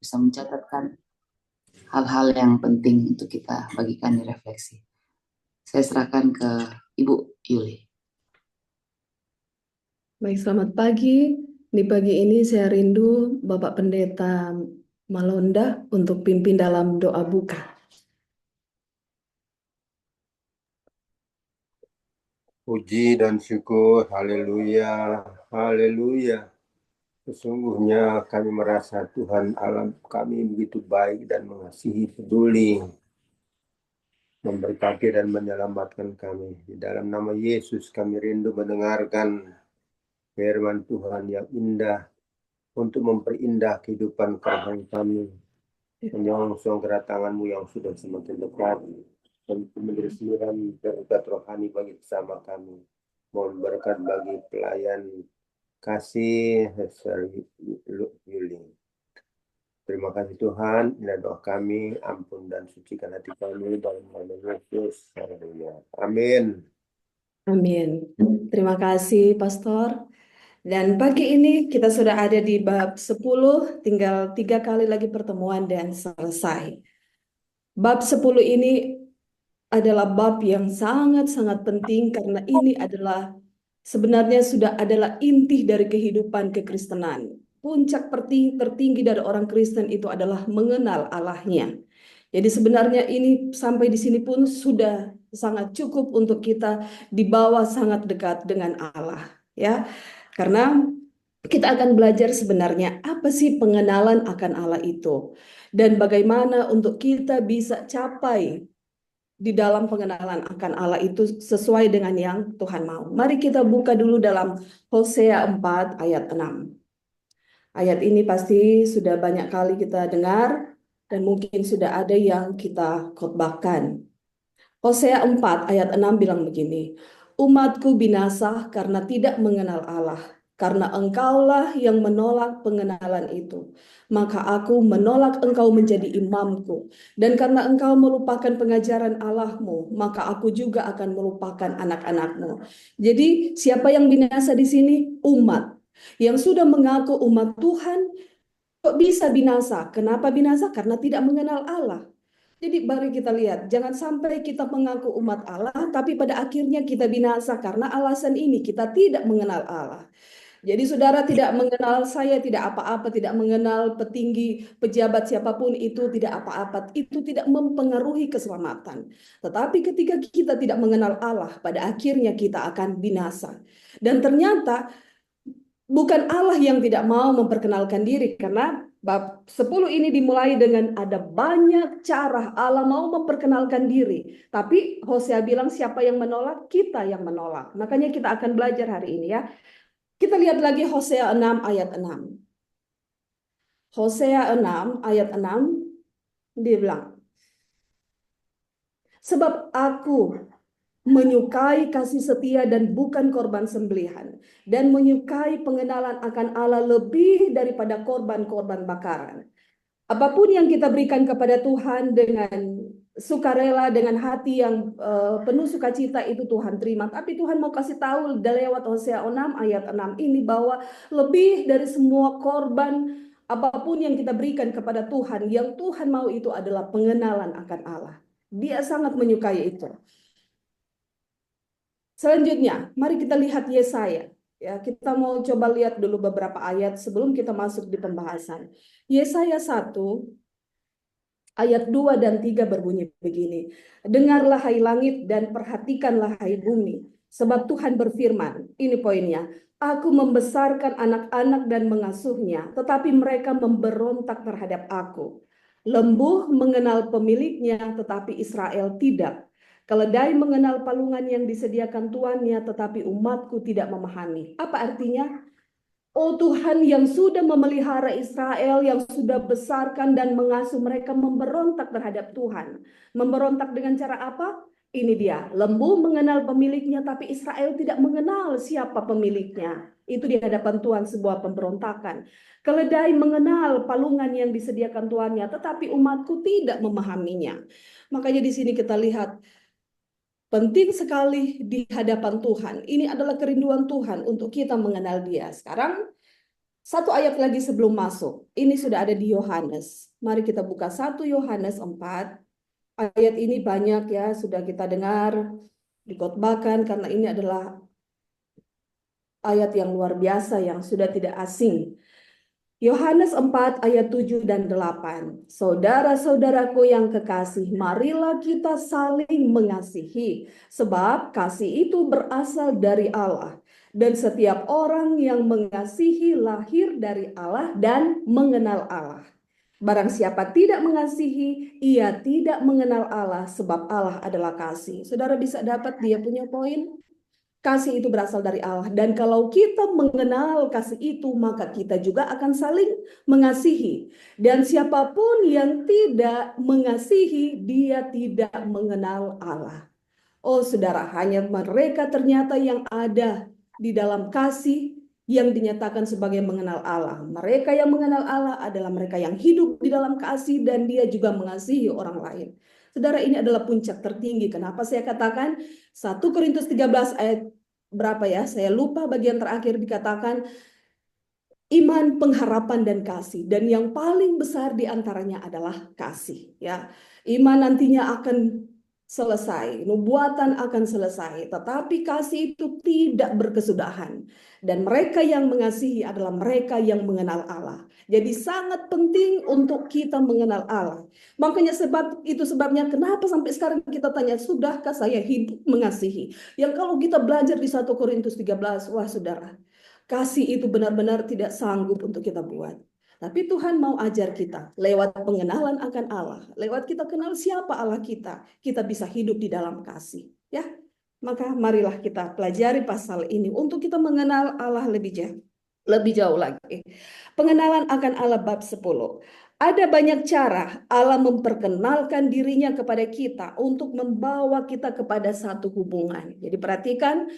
bisa mencatatkan hal-hal yang penting untuk kita bagikan di refleksi. Saya serahkan ke Ibu Yuli. Baik, selamat pagi. Di pagi ini saya rindu Bapak Pendeta Malonda untuk pimpin dalam doa buka. Puji dan syukur, haleluya, haleluya. Sesungguhnya kami merasa Tuhan Allah kami begitu baik dan mengasihi, peduli, memberkati dan menyelamatkan kami. Di dalam nama Yesus kami rindu mendengarkan firman Tuhan yang indah untuk memperindah kehidupan korban kami. Menyongsong kedatangan-Mu yang sudah semakin dekat dan menjadi sembilan berkat rohani bagi bersama kami. Mohon berkat bagi pelayan kasih Hester Yuli. Terima kasih Tuhan, inilah doa kami, ampun dan sucikan hati kami dalam nama Yesus. Haleluya. Amin. Amin. Terima kasih, Pastor. Dan pagi ini kita sudah ada di bab 10, tinggal 3 kali lagi pertemuan dan selesai. Bab 10 ini adalah bab yang sangat-sangat penting karena ini adalah sebenarnya sudah adalah inti dari kehidupan kekristenan. Puncak tertinggi dari orang Kristen itu adalah mengenal Allahnya. Jadi sebenarnya ini sampai di sini pun sudah sangat cukup untuk kita dibawa sangat dekat dengan Allah, ya. Karena kita akan belajar sebenarnya apa sih pengenalan akan Allah itu dan bagaimana untuk kita bisa capai di dalam pengenalan akan Allah itu sesuai dengan yang Tuhan mau. Mari kita buka dulu dalam Hosea 4 ayat 6. Ayat ini pasti sudah banyak kali kita dengar dan mungkin sudah ada yang kita khotbahkan. Hosea 4 ayat 6 bilang begini, umatku binasa karena tidak mengenal Allah, karena engkaulah yang menolak pengenalan itu. Maka aku menolak engkau menjadi imamku, dan karena engkau melupakan pengajaran Allahmu, maka aku juga akan melupakan anak-anakmu. Jadi siapa yang binasa di sini? Umat. Yang sudah mengaku umat Tuhan, kok bisa binasa? Kenapa binasa? Karena tidak mengenal Allah. Jadi mari kita lihat, jangan sampai kita mengaku umat Allah, tapi pada akhirnya kita binasa karena alasan ini kita tidak mengenal Allah. Jadi saudara tidak mengenal saya, tidak apa-apa, tidak mengenal petinggi, pejabat siapapun itu tidak apa-apa, itu tidak mempengaruhi keselamatan. Tetapi ketika kita tidak mengenal Allah, pada akhirnya kita akan binasa. Dan ternyata bukan Allah yang tidak mau memperkenalkan diri, karena bab 10 ini dimulai dengan ada banyak cara Allah mau memperkenalkan diri. Tapi Hosea bilang siapa yang menolak? Kita yang menolak. Makanya kita akan belajar hari ini ya. Kita lihat lagi Hosea 6 ayat 6. Hosea 6 ayat 6 dia bilang, sebab aku menyukai kasih setia dan bukan korban sembelihan, dan menyukai pengenalan akan Allah lebih daripada korban-korban bakaran. Apapun yang kita berikan kepada Tuhan dengan sukarela, dengan hati yang penuh sukacita, itu Tuhan terima. Tapi Tuhan mau kasih tahu lewat Hosea 6 ayat 6 ini bahwa lebih dari semua korban, apapun yang kita berikan kepada Tuhan, yang Tuhan mau itu adalah pengenalan akan Allah. Dia sangat menyukai itu. Selanjutnya, mari kita lihat Yesaya. Ya, kita mau coba lihat dulu beberapa ayat sebelum kita masuk di pembahasan. Yesaya 1 ayat 2 dan 3 berbunyi begini. Dengarlah hai langit dan perhatikanlah hai bumi, sebab Tuhan berfirman, ini poinnya, aku membesarkan anak-anak dan mengasuhnya, tetapi mereka memberontak terhadap aku. Lembu mengenal pemiliknya, tetapi Israel tidak. Keledai mengenal palungan yang disediakan tuannya, tetapi umatku tidak memahami. Apa artinya? Oh Tuhan yang sudah memelihara Israel, yang sudah besarkan dan mengasuh mereka, memberontak terhadap Tuhan. Memberontak dengan cara apa? Ini dia, lembu mengenal pemiliknya, tapi Israel tidak mengenal siapa pemiliknya. Itu di hadapan Tuhan sebuah pemberontakan. Keledai mengenal palungan yang disediakan tuannya, tetapi umatku tidak memahaminya. Makanya di sini kita lihat, penting sekali di hadapan Tuhan. Ini adalah kerinduan Tuhan untuk kita mengenal Dia. Sekarang Satu ayat lagi sebelum masuk. Ini sudah ada di Yohanes. Mari kita buka 1 Yohanes 4. Ayat ini banyak ya, sudah kita dengar, dikotbahkan karena ini adalah ayat yang luar biasa yang sudah tidak asing. Yohanes 4 ayat 7 dan 8. Saudara-saudaraku yang kekasih, marilah kita saling mengasihi, sebab kasih itu berasal dari Allah. Dan setiap orang yang mengasihi lahir dari Allah dan mengenal Allah. Barang siapa tidak mengasihi, ia tidak mengenal Allah, sebab Allah adalah kasih. Saudara bisa dapat dia punya poin? Kasih itu berasal dari Allah. Dan kalau kita mengenal kasih itu, maka kita juga akan saling mengasihi. Dan siapapun yang tidak mengasihi, dia tidak mengenal Allah. Oh saudara, hanya mereka ternyata yang ada di dalam kasih yang dinyatakan sebagai mengenal Allah. Mereka yang mengenal Allah adalah mereka yang hidup di dalam kasih dan dia juga mengasihi orang lain. Saudara, ini adalah puncak tertinggi. Kenapa saya katakan 1 Korintus 13 ayat berapa ya? Saya lupa bagian terakhir dikatakan iman, pengharapan, dan kasih. Dan yang paling besar di antaranya adalah kasih. Ya, iman nantinya akan selesai, nubuatan akan selesai, tetapi kasih itu tidak berkesudahan. Dan mereka yang mengasihi adalah mereka yang mengenal Allah. Jadi sangat penting untuk kita mengenal Allah. Makanya itu sebabnya kenapa sampai sekarang kita tanya, sudahkah saya hidup mengasihi? Yang kalau kita belajar di 1 Korintus 13, wah saudara, kasih itu benar-benar tidak sanggup untuk kita buat. Tapi Tuhan mau ajar kita lewat pengenalan akan Allah, lewat kita kenal siapa Allah kita bisa hidup di dalam kasih. Ya, maka marilah kita pelajari pasal ini untuk kita mengenal Allah lebih jauh lagi. Pengenalan akan Allah bab 10. Ada banyak cara Allah memperkenalkan dirinya kepada kita untuk membawa kita kepada satu hubungan. Jadi perhatikan,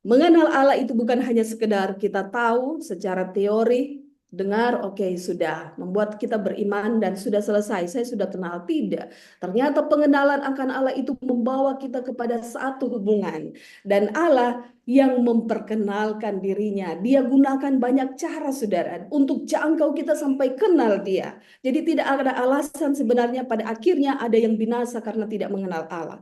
mengenal Allah itu bukan hanya sekedar kita tahu secara teori, dengar, oke, sudah membuat kita beriman dan sudah selesai, saya sudah kenal. Tidak. Ternyata pengenalan akan Allah itu membawa kita kepada satu hubungan. Dan Allah yang memperkenalkan dirinya, dia gunakan banyak cara saudara untuk jangkau kita sampai kenal dia. Jadi tidak ada alasan sebenarnya pada akhirnya ada yang binasa karena tidak mengenal Allah.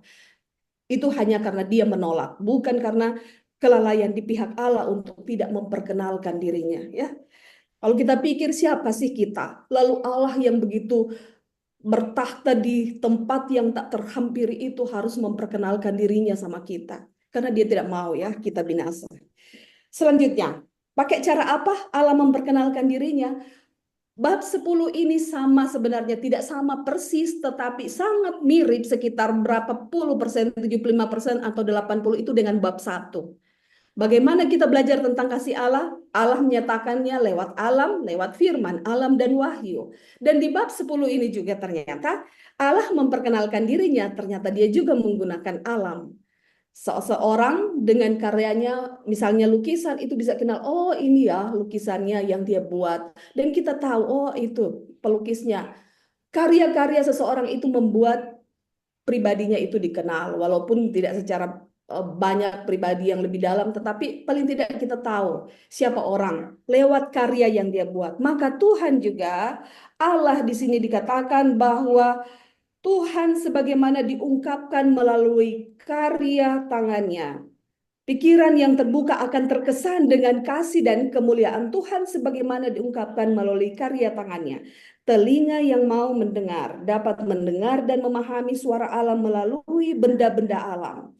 Itu hanya karena dia menolak, bukan karena kelalaian di pihak Allah untuk tidak memperkenalkan dirinya, ya. Kalau kita pikir siapa sih kita? Lalu Allah yang begitu bertakhta di tempat yang tak terhampiri itu harus memperkenalkan dirinya sama kita. Karena dia tidak mau ya kita binasa. Selanjutnya, pakai cara apa Allah memperkenalkan dirinya? Bab 10 ini sama sebenarnya, tidak sama persis, tetapi sangat mirip sekitar berapa puluh persen, 75% atau 80 itu dengan bab 1. Bagaimana kita belajar tentang kasih Allah? Allah menyatakannya lewat alam, lewat firman, alam dan wahyu. Dan di bab 10 ini juga ternyata Allah memperkenalkan dirinya, ternyata dia juga menggunakan alam. Seseorang dengan karyanya, misalnya lukisan, itu bisa kenal, oh ini ya lukisannya yang dia buat. Dan kita tahu, oh itu pelukisnya. Karya-karya seseorang itu membuat pribadinya itu dikenal, walaupun tidak secara banyak pribadi yang lebih dalam, tetapi paling tidak kita tahu siapa orang lewat karya yang dia buat. Maka Tuhan juga, Allah di sini dikatakan bahwa Tuhan sebagaimana diungkapkan melalui karya tangannya. Pikiran yang terbuka akan terkesan dengan kasih dan kemuliaan Tuhan sebagaimana diungkapkan melalui karya tangannya. Telinga yang mau mendengar dapat mendengar dan memahami suara alam melalui benda-benda alam.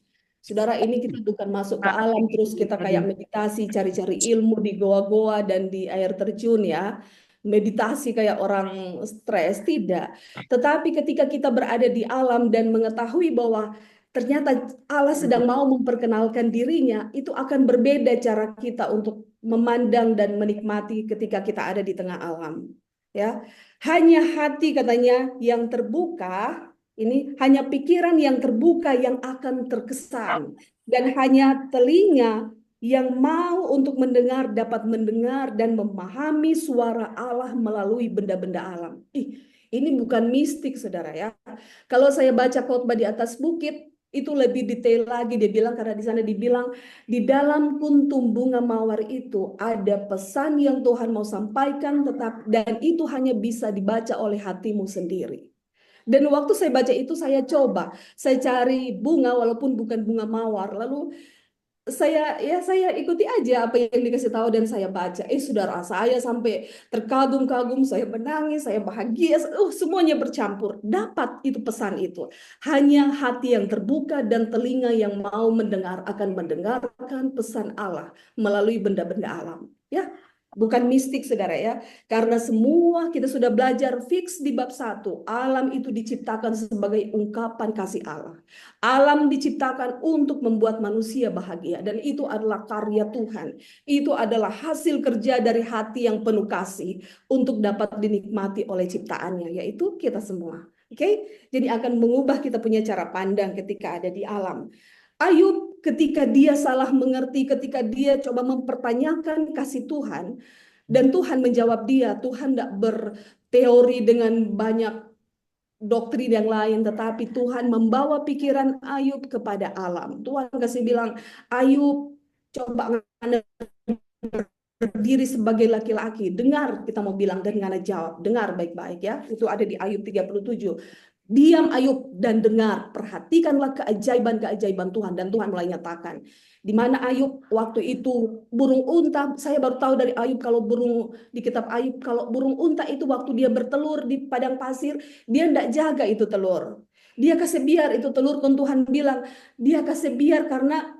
Saudara, ini kita bukan masuk ke alam terus kita kayak meditasi, cari-cari ilmu di goa-goa dan di air terjun ya. Meditasi kayak orang stres, tidak. Tetapi ketika kita berada di alam dan mengetahui bahwa ternyata Allah sedang mau memperkenalkan dirinya, itu akan berbeda cara kita untuk memandang dan menikmati ketika kita ada di tengah alam. Ya, hanya hati katanya yang terbuka, ini hanya pikiran yang terbuka yang akan terkesan, dan hanya telinga yang mau untuk mendengar dapat mendengar dan memahami suara Allah melalui benda-benda alam. Ini bukan mistik, saudara ya. Kalau saya baca khotbah di atas bukit, Itu lebih detail lagi dia bilang, karena di sana dibilang di dalam kuntum bunga mawar itu ada pesan yang Tuhan mau sampaikan, dan itu hanya bisa dibaca oleh hatimu sendiri. Dan waktu saya baca itu saya cari bunga walaupun bukan bunga mawar, lalu saya ikuti aja apa yang dikasih tahu dan saya baca. Saudara, saya sampai terkagum-kagum, saya menangis, saya bahagia, semuanya bercampur. Dapat itu pesan itu. Hanya hati yang terbuka dan telinga yang mau mendengar akan mendengarkan pesan Allah melalui benda-benda alam. Ya, bukan mistik, saudara ya. Karena semua kita sudah belajar fix di bab 1. Alam itu diciptakan sebagai ungkapan kasih Allah. Alam diciptakan untuk membuat manusia bahagia, dan itu adalah karya Tuhan. Itu adalah hasil kerja dari hati yang penuh kasih untuk dapat dinikmati oleh ciptaannya, yaitu kita semua. Oke, jadi akan mengubah kita punya cara pandang ketika ada di alam. Ayub ketika dia salah mengerti, ketika dia coba mempertanyakan kasih Tuhan, dan Tuhan menjawab dia, Tuhan tidak berteori dengan banyak doktrin yang lain, tetapi Tuhan membawa pikiran Ayub kepada alam. Tuhan kasih bilang, Ayub, coba berdiri sebagai laki-laki. Dengar, kita mau bilang, dan Ngana jawab. Dengar baik-baik ya. Itu ada di Ayub 37. Diam Ayub dan dengar, perhatikanlah keajaiban-keajaiban Tuhan. Dan Tuhan mulai nyatakan. Di mana Ayub waktu itu burung unta, saya baru tahu dari Ayub kalau di kitab Ayub, kalau burung unta itu waktu dia bertelur di padang pasir, dia tidak jaga itu telur. Dia kasih biar itu telur, dan Tuhan bilang, dia kasih biar karena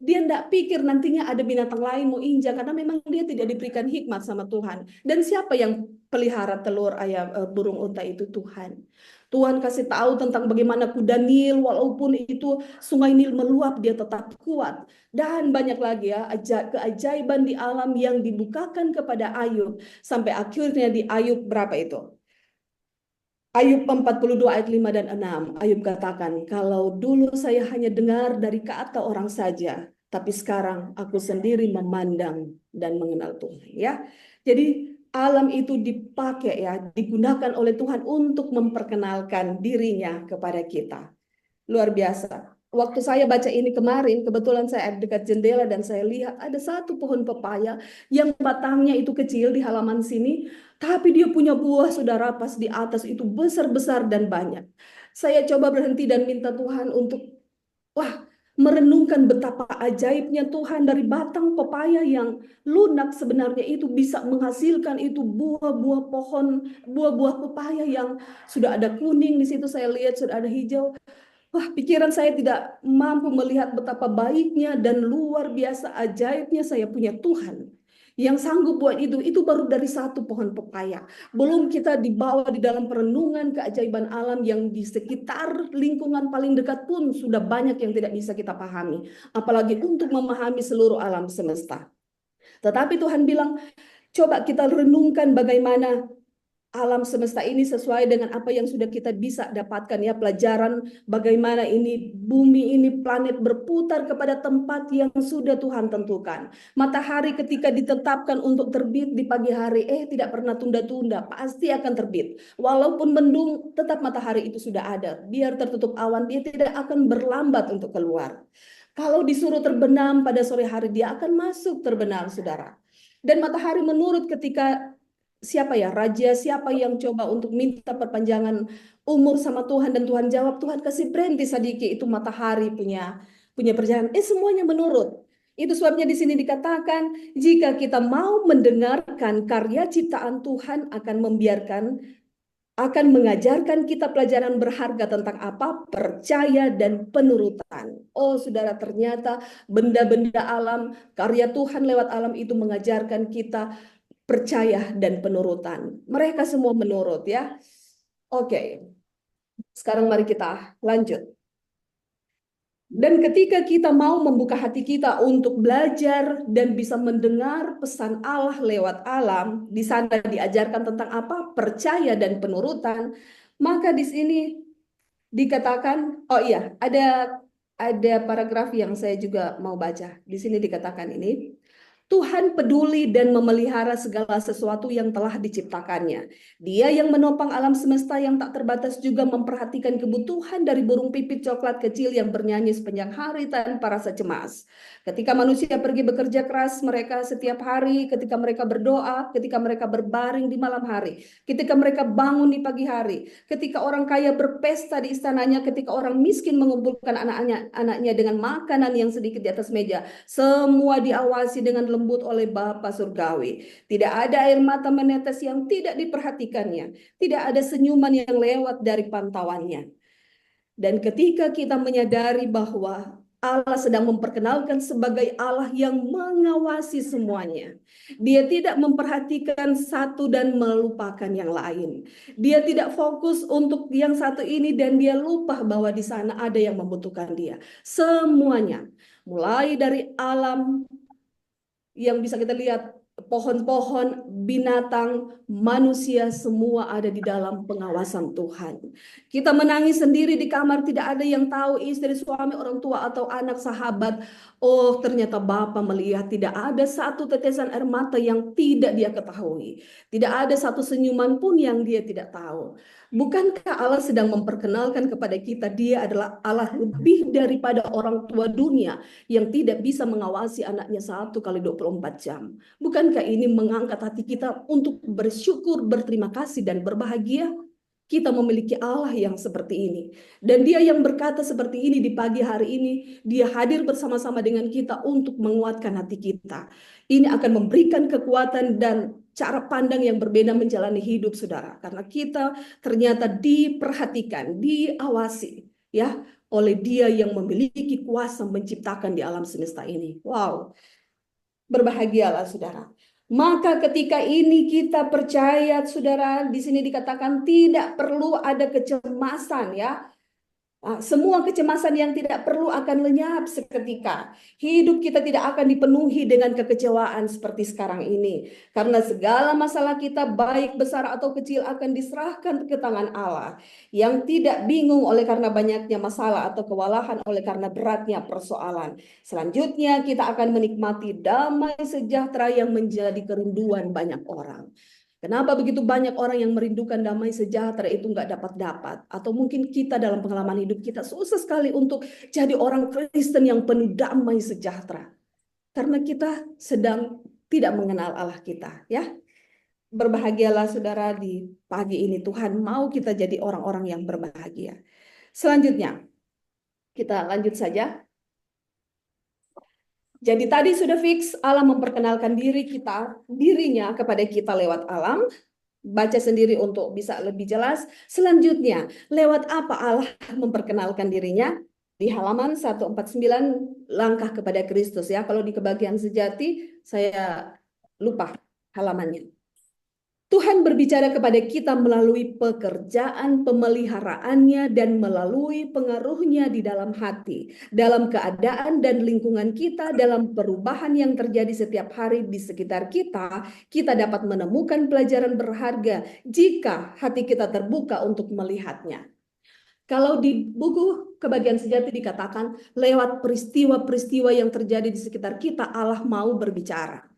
dia tidak pikir nantinya ada binatang lain mau injak, karena memang dia tidak diberikan hikmat sama Tuhan. Dan siapa yang pelihara telur ayam burung unta itu? Tuhan. Tuhan kasih tahu tentang bagaimana kuda Nil, walaupun itu sungai Nil meluap, dia tetap kuat. Dan banyak lagi ya keajaiban di alam yang dibukakan kepada Ayub. Sampai akhirnya di Ayub berapa itu? Ayub 42 ayat 5 dan 6. Ayub katakan, kalau dulu saya hanya dengar dari kata orang saja, tapi sekarang aku sendiri memandang dan mengenal Tuhan. Ya, jadi alam itu dipakai ya, digunakan oleh Tuhan untuk memperkenalkan dirinya kepada kita. Luar biasa. Waktu saya baca ini kemarin, kebetulan saya ada dekat jendela dan saya lihat ada satu pohon pepaya yang batangnya itu kecil di halaman sini, tapi dia punya buah, saudara, pas di atas itu besar-besar dan banyak. Saya coba berhenti dan minta Tuhan untuk, merenungkan betapa ajaibnya Tuhan, dari batang pepaya yang lunak sebenarnya itu bisa menghasilkan itu buah-buah pohon, buah-buah pepaya yang sudah ada kuning di situ, saya lihat sudah ada hijau. Pikiran saya tidak mampu melihat betapa baiknya dan luar biasa ajaibnya saya punya Tuhan yang sanggup buat itu. Itu baru dari satu pohon pepaya. Belum kita dibawa di dalam perenungan keajaiban alam yang di sekitar lingkungan paling dekat pun sudah banyak yang tidak bisa kita pahami. Apalagi untuk memahami seluruh alam semesta. Tetapi Tuhan bilang, coba kita renungkan bagaimana alam semesta ini sesuai dengan apa yang sudah kita bisa dapatkan ya, pelajaran bagaimana ini bumi ini planet berputar kepada tempat yang sudah Tuhan tentukan. Matahari ketika ditetapkan untuk terbit di pagi hari, tidak pernah tunda-tunda, pasti akan terbit. Walaupun mendung, tetap matahari itu sudah ada. Biar tertutup awan, dia tidak akan berlambat untuk keluar. Kalau disuruh terbenam pada sore hari, dia akan masuk terbenam, saudara. Dan matahari menurut ketika siapa ya, raja siapa yang coba untuk minta perpanjangan umur sama Tuhan, dan Tuhan jawab, Tuhan kasih berhenti sedikit, itu matahari punya perjalanan. Semuanya menurut. Itu sebabnya di sini dikatakan, jika kita mau mendengarkan karya ciptaan Tuhan, akan mengajarkan kita pelajaran berharga tentang apa? Percaya dan penurutan. Oh saudara, ternyata benda-benda alam, karya Tuhan lewat alam itu mengajarkan kita percaya dan penurutan. Mereka semua menurut ya. Oke. Sekarang mari kita lanjut. Dan ketika kita mau membuka hati kita untuk belajar dan bisa mendengar pesan Allah lewat alam, di sana diajarkan tentang apa? Percaya dan penurutan. Maka di sini dikatakan, oh iya, ada paragraf yang saya juga mau baca. Di sini dikatakan ini, Tuhan peduli dan memelihara segala sesuatu yang telah diciptakannya. Dia yang menopang alam semesta yang tak terbatas juga memperhatikan kebutuhan dari burung pipit coklat kecil yang bernyanyi sepanjang hari tanpa rasa cemas. Ketika manusia pergi bekerja keras mereka setiap hari, ketika mereka berdoa, ketika mereka berbaring di malam hari, ketika mereka bangun di pagi hari, ketika orang kaya berpesta di istananya, ketika orang miskin mengumpulkan anaknya dengan makanan yang sedikit di atas meja, semua diawasi dengan lembut oleh Bapa Surgawi. Tidak ada air mata menetes yang tidak diperhatikannya. Tidak ada senyuman yang lewat dari pantauannya. Dan ketika kita menyadari bahwa Allah sedang memperkenalkan sebagai Allah yang mengawasi semuanya. Dia tidak memperhatikan satu dan melupakan yang lain. Dia tidak fokus untuk yang satu ini dan dia lupa bahwa di sana ada yang membutuhkan dia. Semuanya, mulai dari alam yang bisa kita lihat, pohon-pohon, binatang, manusia, semua ada di dalam pengawasan Tuhan. Kita menangis sendiri di kamar, tidak ada yang tahu, istri, suami, orang tua, atau anak, sahabat. Oh, ternyata Bapa melihat tidak ada satu tetesan air mata yang tidak dia ketahui. Tidak ada satu senyuman pun yang dia tidak tahu. Bukankah Allah sedang memperkenalkan kepada kita dia adalah Allah lebih daripada orang tua dunia yang tidak bisa mengawasi anaknya 1 kali 24 jam? Bukankah ini mengangkat hati kita untuk bersyukur, berterima kasih, dan berbahagia? Kita memiliki Allah yang seperti ini. Dan dia yang berkata seperti ini di pagi hari ini, dia hadir bersama-sama dengan kita untuk menguatkan hati kita. Ini akan memberikan kekuatan dan cara pandang yang berbeda menjalani hidup, saudara. Karena kita ternyata diperhatikan, diawasi, ya, oleh dia yang memiliki kuasa menciptakan di alam semesta ini. Wow, berbahagialah saudara. Maka ketika ini kita percaya, saudara, di sini dikatakan tidak perlu ada kecemasan, ya. Semua kecemasan yang tidak perlu akan lenyap seketika. Hidup kita tidak akan dipenuhi dengan kekecewaan seperti sekarang ini. Karena segala masalah kita baik besar atau kecil akan diserahkan ke tangan Allah. Yang tidak bingung oleh karena banyaknya masalah atau kewalahan oleh karena beratnya persoalan. Selanjutnya kita akan menikmati damai sejahtera yang menjadi kerinduan banyak orang. Kenapa begitu banyak orang yang merindukan damai sejahtera itu nggak dapat-dapat? Atau mungkin kita dalam pengalaman hidup kita susah sekali untuk jadi orang Kristen yang penuh damai sejahtera. Karena kita sedang tidak mengenal Allah kita, ya. Berbahagialah saudara di pagi ini. Tuhan mau kita jadi orang-orang yang berbahagia. Selanjutnya, kita lanjut saja. Jadi tadi sudah fix Allah memperkenalkan dirinya kepada kita lewat alam. Baca sendiri untuk bisa lebih jelas. Selanjutnya, lewat apa Allah memperkenalkan dirinya? Di halaman 149, langkah kepada Kristus, ya. Kalau di kebagian sejati saya lupa halamannya. Tuhan berbicara kepada kita melalui pekerjaan pemeliharaannya dan melalui pengaruhnya di dalam hati, dalam keadaan dan lingkungan kita, dalam perubahan yang terjadi setiap hari di sekitar kita. Kita dapat menemukan pelajaran berharga jika hati kita terbuka untuk melihatnya. Kalau di buku kebagian sejati dikatakan lewat peristiwa-peristiwa yang terjadi di sekitar kita Allah mau berbicara.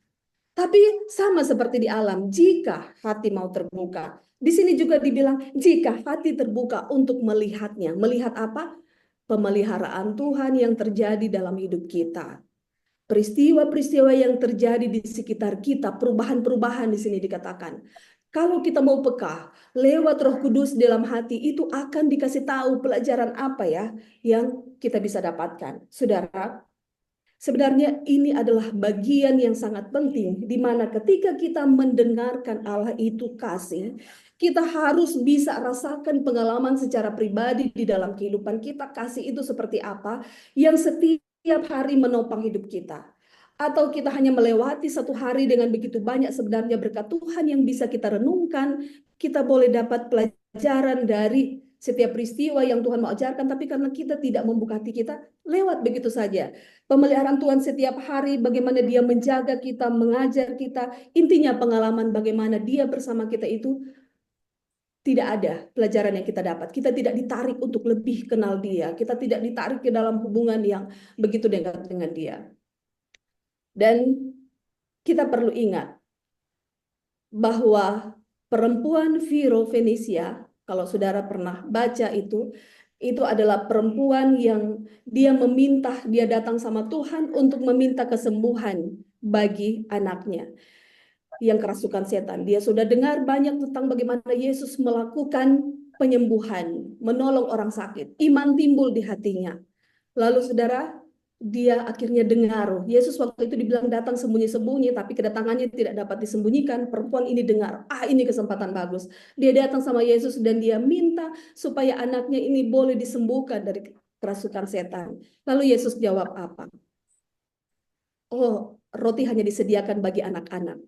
Tapi sama seperti di alam, jika hati mau terbuka. Di sini juga dibilang, jika hati terbuka untuk melihatnya. Melihat apa? Pemeliharaan Tuhan yang terjadi dalam hidup kita. Peristiwa-peristiwa yang terjadi di sekitar kita, perubahan-perubahan di sini dikatakan. Kalau kita mau peka, lewat Roh Kudus dalam hati itu akan dikasih tahu pelajaran apa ya yang kita bisa dapatkan. Saudara, sebenarnya ini adalah bagian yang sangat penting di mana ketika kita mendengarkan Allah itu kasih, kita harus bisa rasakan pengalaman secara pribadi di dalam kehidupan kita. Kasih itu seperti apa yang setiap hari menopang hidup kita. Atau kita hanya melewati satu hari dengan begitu banyak sebenarnya berkat Tuhan yang bisa kita renungkan. Kita boleh dapat pelajaran dari setiap peristiwa yang Tuhan mau ajarkan, tapi karena kita tidak membuka hati kita, lewat begitu saja. Pemeliharaan Tuhan setiap hari, bagaimana dia menjaga kita, mengajar kita. Intinya pengalaman bagaimana dia bersama kita itu tidak ada pelajaran yang kita dapat. Kita tidak ditarik untuk lebih kenal dia. Kita tidak ditarik ke dalam hubungan yang begitu dekat dengan dia. Dan kita perlu ingat bahwa perempuan Viro Fenisia, kalau saudara pernah baca itu adalah perempuan yang dia datang sama Tuhan untuk meminta kesembuhan bagi anaknya yang kerasukan setan. Dia sudah dengar banyak tentang bagaimana Yesus melakukan penyembuhan, menolong orang sakit. Iman timbul di hatinya. Lalu saudara, dia akhirnya dengar. Yesus waktu itu dibilang datang sembunyi-sembunyi, tapi kedatangannya tidak dapat disembunyikan. Perempuan ini dengar, ini kesempatan bagus. Dia datang sama Yesus dan dia minta supaya anaknya ini boleh disembuhkan dari kerasukan setan. Lalu Yesus jawab apa? Oh, roti hanya disediakan bagi anak-anak.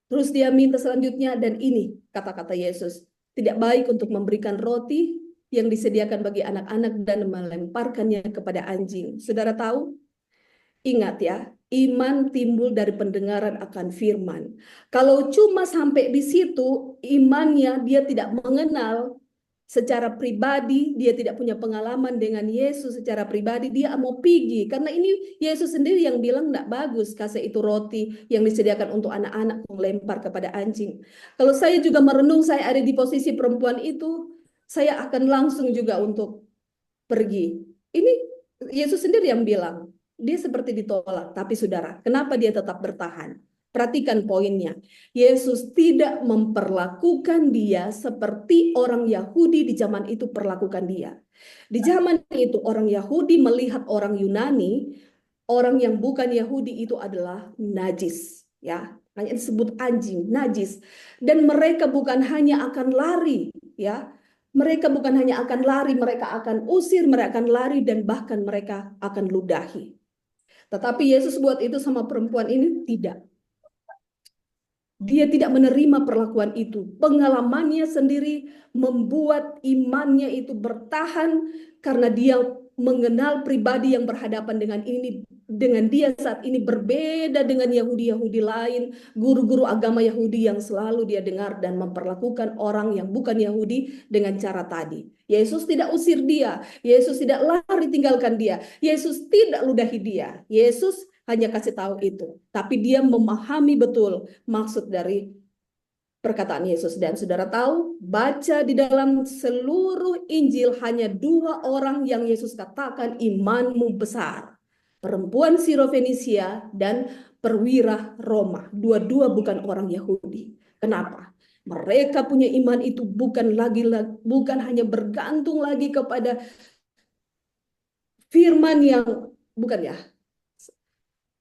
Terus dia minta selanjutnya, dan ini kata-kata Yesus, tidak baik untuk memberikan roti yang disediakan bagi anak-anak dan melemparkannya kepada anjing. Saudara tahu? Ingat ya, iman timbul dari pendengaran akan firman. Kalau cuma sampai di situ, imannya dia tidak mengenal secara pribadi, dia tidak punya pengalaman dengan Yesus secara pribadi, dia mau pergi. Karena ini Yesus sendiri yang bilang tidak bagus kasih itu roti yang disediakan untuk anak-anak melempar kepada anjing. Kalau saya juga merenung, saya ada di posisi perempuan itu, saya akan langsung juga untuk pergi. Ini Yesus sendiri yang bilang, dia seperti ditolak. Tapi saudara, kenapa dia tetap bertahan? Perhatikan poinnya. Yesus tidak memperlakukan dia seperti orang Yahudi di zaman itu perlakukan dia. Di zaman itu orang Yahudi melihat orang Yunani, orang yang bukan Yahudi itu adalah najis, ya. Hanya disebut anjing, najis. Dan mereka bukan hanya akan lari, ya. Mereka bukan hanya akan lari, mereka akan usir, mereka akan lari dan bahkan mereka akan ludahi. Tetapi Yesus buat itu sama perempuan ini tidak. Dia tidak menerima perlakuan itu. Pengalamannya sendiri membuat imannya itu bertahan karena dia mengenal pribadi yang berhadapan dengan dia saat ini berbeda dengan Yahudi-Yahudi lain, guru-guru agama Yahudi yang selalu dia dengar dan memperlakukan orang yang bukan Yahudi dengan cara tadi. Yesus tidak usir dia, Yesus tidak lari tinggalkan dia, Yesus tidak ludahi dia. Yesus hanya kasih tahu itu, tapi dia memahami betul maksud dari perkataan Yesus. Dan saudara tahu, baca di dalam seluruh Injil hanya 2 orang yang Yesus katakan imanmu besar. Perempuan Sirofenisia dan perwira Roma. Dua-dua bukan orang Yahudi. Kenapa? Mereka punya iman itu bukan hanya bergantung lagi kepada firman yang bukan ya.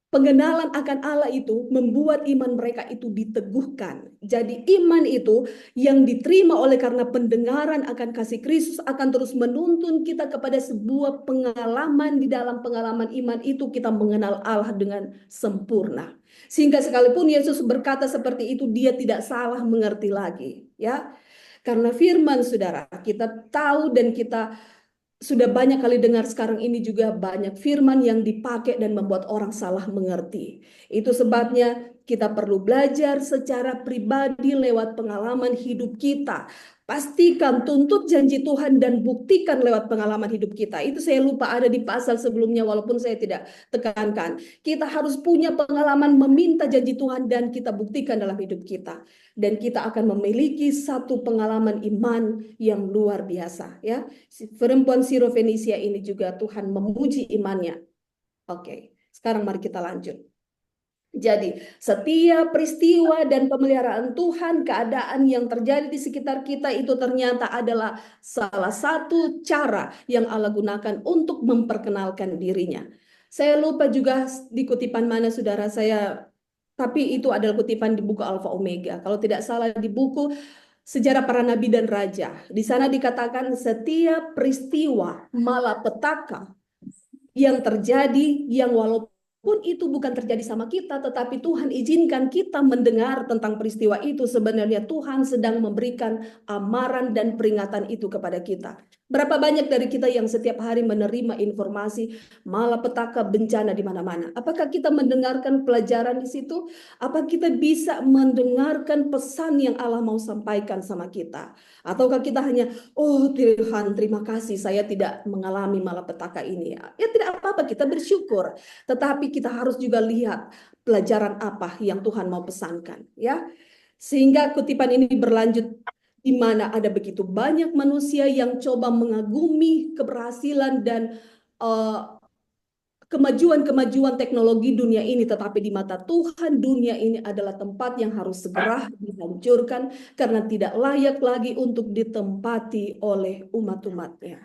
Pengenalan akan Allah itu membuat iman mereka itu diteguhkan. Jadi iman itu yang diterima oleh karena pendengaran akan kasih Kristus akan terus menuntun kita kepada sebuah pengalaman. Di dalam pengalaman iman itu kita mengenal Allah dengan sempurna. Sehingga sekalipun Yesus berkata seperti itu, dia tidak salah mengerti lagi, ya. Karena firman saudara, kita tahu dan kita sudah banyak kali dengar sekarang ini juga banyak firman yang dipakai dan membuat orang salah mengerti. Itu sebabnya kita perlu belajar secara pribadi lewat pengalaman hidup kita. Pastikan, tuntut janji Tuhan dan buktikan lewat pengalaman hidup kita. Itu saya lupa ada di pasal sebelumnya walaupun saya tidak tekankan. Kita harus punya pengalaman meminta janji Tuhan dan kita buktikan dalam hidup kita. Dan kita akan memiliki satu pengalaman iman yang luar biasa, ya. Perempuan Sirofenisia ini juga Tuhan memuji imannya. Oke, sekarang mari kita lanjut. Jadi, setiap peristiwa dan pemeliharaan Tuhan, keadaan yang terjadi di sekitar kita itu ternyata adalah salah satu cara yang Allah gunakan untuk memperkenalkan dirinya. Saya lupa juga di kutipan mana saudara saya, tapi itu adalah kutipan di buku Alfa Omega. Kalau tidak salah di buku Sejarah Para Nabi dan Raja. Di sana dikatakan setiap peristiwa malapetaka yang terjadi, yang walaupun itu bukan terjadi sama kita, tetapi Tuhan izinkan kita mendengar tentang peristiwa itu, sebenarnya Tuhan sedang memberikan amaran dan peringatan itu kepada kita. Berapa banyak dari kita yang setiap hari menerima informasi malapetaka bencana di mana-mana? Apakah kita mendengarkan pelajaran di situ? Apa kita bisa mendengarkan pesan yang Allah mau sampaikan sama kita? Ataukah kita hanya, oh Tuhan, terima kasih saya tidak mengalami malapetaka ini. Ya tidak apa-apa, kita bersyukur. Tetapi kita harus juga lihat pelajaran apa yang Tuhan mau pesankan, ya. Sehingga kutipan ini berlanjut, di mana ada begitu banyak manusia yang coba mengagumi keberhasilan dan eh, kemajuan-kemajuan teknologi dunia ini, tetapi di mata Tuhan dunia ini adalah tempat yang harus segera dihancurkan karena tidak layak lagi untuk ditempati oleh umat-umatnya.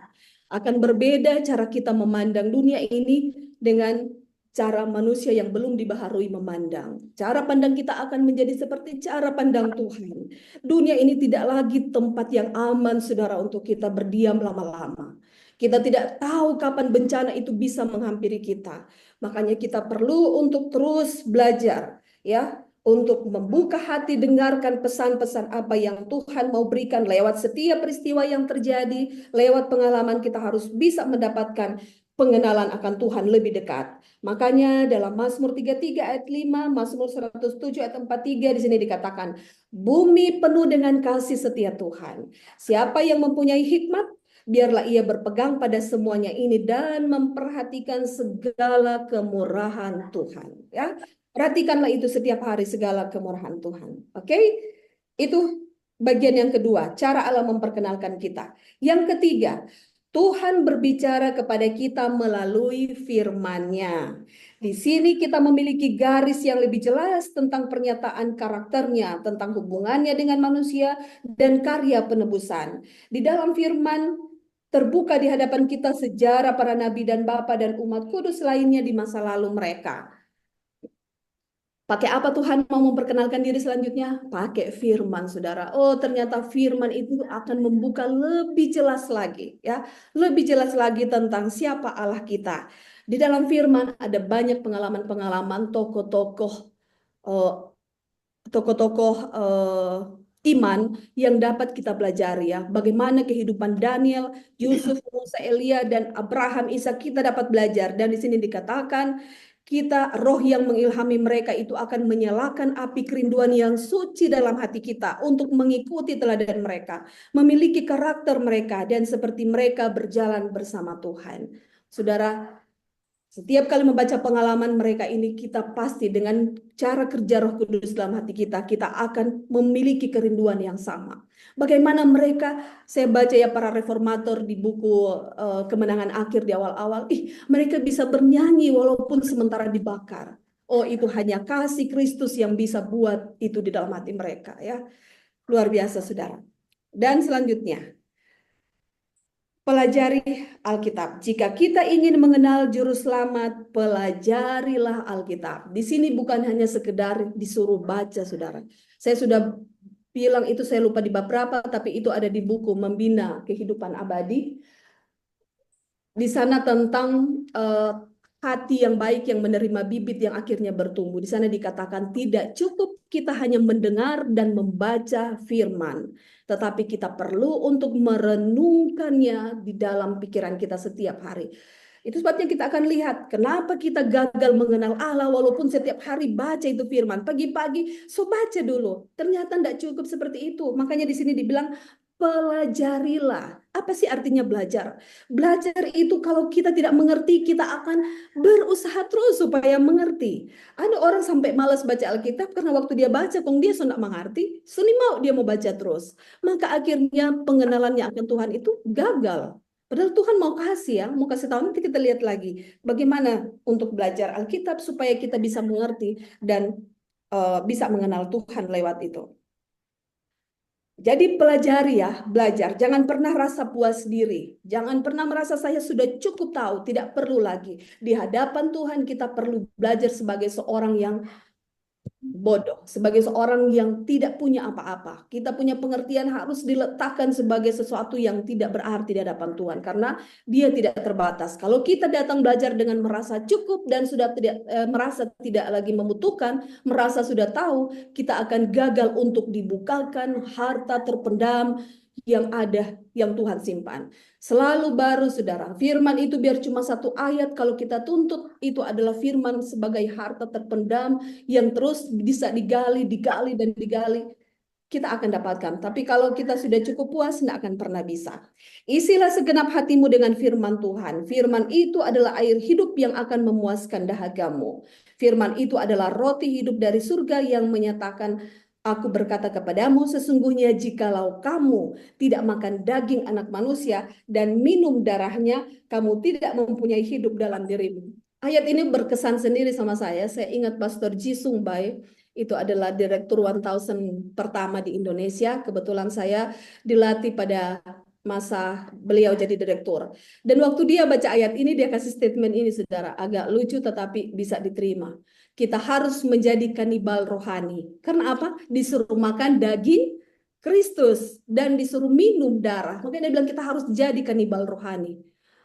Akan berbeda cara kita memandang dunia ini dengan cara manusia yang belum dibaharui memandang. Cara pandang kita akan menjadi seperti cara pandang Tuhan. Dunia ini tidak lagi tempat yang aman, saudara, untuk kita berdiam lama-lama. Kita tidak tahu kapan bencana itu bisa menghampiri kita. Makanya kita perlu untuk terus belajar, ya, untuk membuka hati, dengarkan pesan-pesan apa yang Tuhan mau berikan lewat setiap peristiwa yang terjadi, lewat pengalaman kita harus bisa mendapatkan pengenalan akan Tuhan lebih dekat. Makanya dalam Mazmur 33 ayat 5, Mazmur 107 ayat 43 di sini dikatakan, bumi penuh dengan kasih setia Tuhan. Siapa yang mempunyai hikmat, biarlah ia berpegang pada semuanya ini dan memperhatikan segala kemurahan Tuhan. Ya, perhatikanlah itu setiap hari, segala kemurahan Tuhan. Oke, itu bagian yang kedua, cara Allah memperkenalkan kita. Yang ketiga, Tuhan berbicara kepada kita melalui firman-Nya. Di sini kita memiliki garis yang lebih jelas tentang pernyataan karakternya, tentang hubungannya dengan manusia dan karya penebusan. Di dalam firman terbuka di hadapan kita sejarah para nabi dan bapa dan umat kudus lainnya di masa lalu mereka. Pakai apa Tuhan mau memperkenalkan diri selanjutnya? Pakai firman, saudara. Oh, ternyata firman itu akan membuka lebih jelas lagi, ya, lebih jelas lagi tentang siapa Allah kita. Di dalam firman ada banyak pengalaman-pengalaman tokoh-tokoh eh, tokoh-tokoh iman yang dapat kita pelajari, ya. Bagaimana kehidupan Daniel, Yusuf, Musa, Elia, dan Abraham, Ishak kita dapat belajar. Dan di sini dikatakan kita roh yang mengilhami mereka itu akan menyalakan api kerinduan yang suci dalam hati kita untuk mengikuti teladan mereka, memiliki karakter mereka, dan seperti mereka berjalan bersama Tuhan. Saudara, setiap kali membaca pengalaman mereka ini, kita pasti dengan cara kerja Roh Kudus dalam hati kita, kita akan memiliki kerinduan yang sama. Bagaimana mereka, saya baca ya para reformator di buku Kemenangan Akhir di awal-awal, mereka bisa bernyanyi walaupun sementara dibakar. Oh, itu hanya kasih Kristus yang bisa buat itu di dalam hati mereka, ya. Luar biasa, saudara. Dan selanjutnya, pelajari Alkitab. Jika kita ingin mengenal juru selamat, pelajarilah Alkitab. Di sini bukan hanya sekedar disuruh baca, saudara. Saya sudah bilang itu, saya lupa di bab berapa, tapi itu ada di buku Membina Kehidupan Abadi. Di sana tentang hati yang baik yang menerima bibit yang akhirnya bertumbuh. Di sana dikatakan tidak cukup kita hanya mendengar dan membaca firman, tetapi kita perlu untuk merenungkannya di dalam pikiran kita setiap hari. Itu sebabnya kita akan lihat kenapa kita gagal mengenal Allah walaupun setiap hari baca itu firman. Pagi-pagi, so baca dulu. Ternyata tidak cukup seperti itu. Makanya di sini dibilang pelajarilah. Apa sih artinya belajar? Belajar itu kalau kita tidak mengerti, kita akan berusaha terus supaya mengerti. Ada orang sampai malas baca Alkitab karena waktu dia baca, kok dia sudah mengerti, seni mau dia mau baca terus. Maka akhirnya pengenalannya akan Tuhan itu gagal. Padahal Tuhan mau kasih, ya, mau kasih tahu. Nanti kita lihat lagi bagaimana untuk belajar Alkitab supaya kita bisa mengerti dan bisa mengenal Tuhan lewat itu. Jadi pelajari, ya, belajar. Jangan pernah rasa puas diri. Jangan pernah merasa saya sudah cukup tahu, tidak perlu lagi. Di hadapan Tuhan kita perlu belajar sebagai seorang yang bodoh, sebagai seorang yang tidak punya apa-apa. Kita punya pengertian harus diletakkan sebagai sesuatu yang tidak berarti di hadapan Tuhan karena Dia tidak terbatas. Kalau kita datang belajar dengan merasa cukup dan sudah tidak merasa tidak lagi membutuhkan, merasa sudah tahu, kita akan gagal untuk dibukakan harta terpendam yang ada, yang Tuhan simpan. Selalu baru, saudara. Firman itu biar cuma satu ayat, kalau kita tuntut, itu adalah firman sebagai harta terpendam yang terus bisa digali, digali, dan digali. Kita akan dapatkan. Tapi kalau kita sudah cukup puas, tidak akan pernah bisa. Isilah segenap hatimu dengan firman Tuhan. Firman itu adalah air hidup yang akan memuaskan dahagamu. Firman itu adalah roti hidup dari surga yang menyatakan, aku berkata kepadamu, sesungguhnya jikalau kamu tidak makan daging anak manusia dan minum darahnya, kamu tidak mempunyai hidup dalam dirimu. Ayat ini berkesan sendiri sama saya. Saya ingat Pastor Ji Sung Bai, itu adalah Direktur 1000 pertama di Indonesia. Kebetulan saya dilatih pada masa beliau jadi direktur. Dan waktu dia baca ayat ini, dia kasih statement ini, saudara. Agak lucu tetapi bisa diterima. Kita harus menjadi kanibal rohani. Karena apa? Disuruh makan daging Kristus dan disuruh minum darah. Makanya dia bilang kita harus jadi kanibal rohani.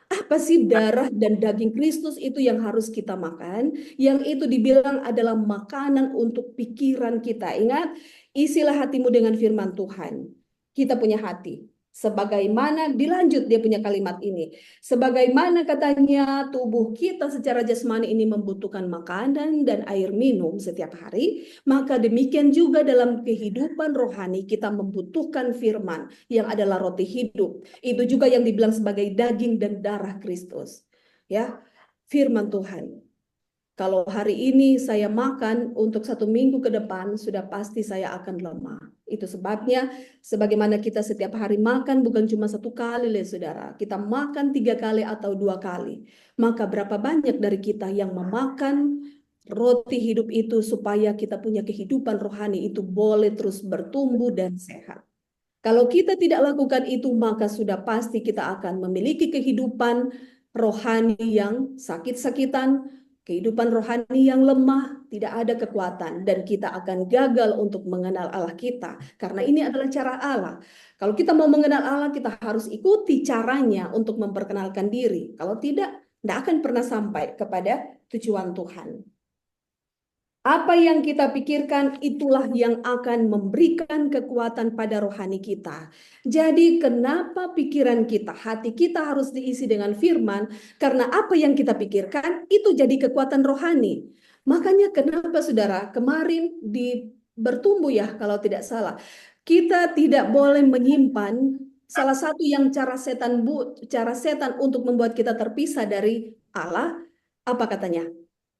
Apa sih darah dan daging Kristus itu yang harus kita makan? Yang itu dibilang adalah makanan untuk pikiran kita. Ingat, isilah hatimu dengan firman Tuhan. Kita punya hati. Sebagaimana dilanjut dia punya kalimat ini. Sebagaimana katanya tubuh kita secara jasmani ini membutuhkan makanan dan air minum setiap hari, maka demikian juga dalam kehidupan rohani kita membutuhkan firman yang adalah roti hidup. Itu juga yang dibilang sebagai daging dan darah Kristus. Ya, firman Tuhan. Kalau hari ini saya makan untuk 1 minggu ke depan, sudah pasti saya akan lemah. Itu sebabnya, sebagaimana kita setiap hari makan bukan cuma 1 kali, saudara. Kita makan 3 kali atau 2 kali. Maka berapa banyak dari kita yang memakan roti hidup itu supaya kita punya kehidupan rohani itu boleh terus bertumbuh dan sehat. Kalau kita tidak lakukan itu, maka sudah pasti kita akan memiliki kehidupan rohani yang sakit-sakitan, kehidupan rohani yang lemah, tidak ada kekuatan, dan kita akan gagal untuk mengenal Allah kita. Karena ini adalah cara Allah. Kalau kita mau mengenal Allah, kita harus ikuti caranya untuk memperkenalkan diri. Kalau tidak akan pernah sampai kepada tujuan Tuhan. Apa yang kita pikirkan itulah yang akan memberikan kekuatan pada rohani kita. Jadi kenapa pikiran kita, hati kita harus diisi dengan firman? Karena apa yang kita pikirkan itu jadi kekuatan rohani. Makanya kenapa saudara kemarin bertumbuh ya kalau tidak salah. Kita tidak boleh menyimpan salah satu yang cara setan untuk membuat kita terpisah dari Allah. Apa katanya?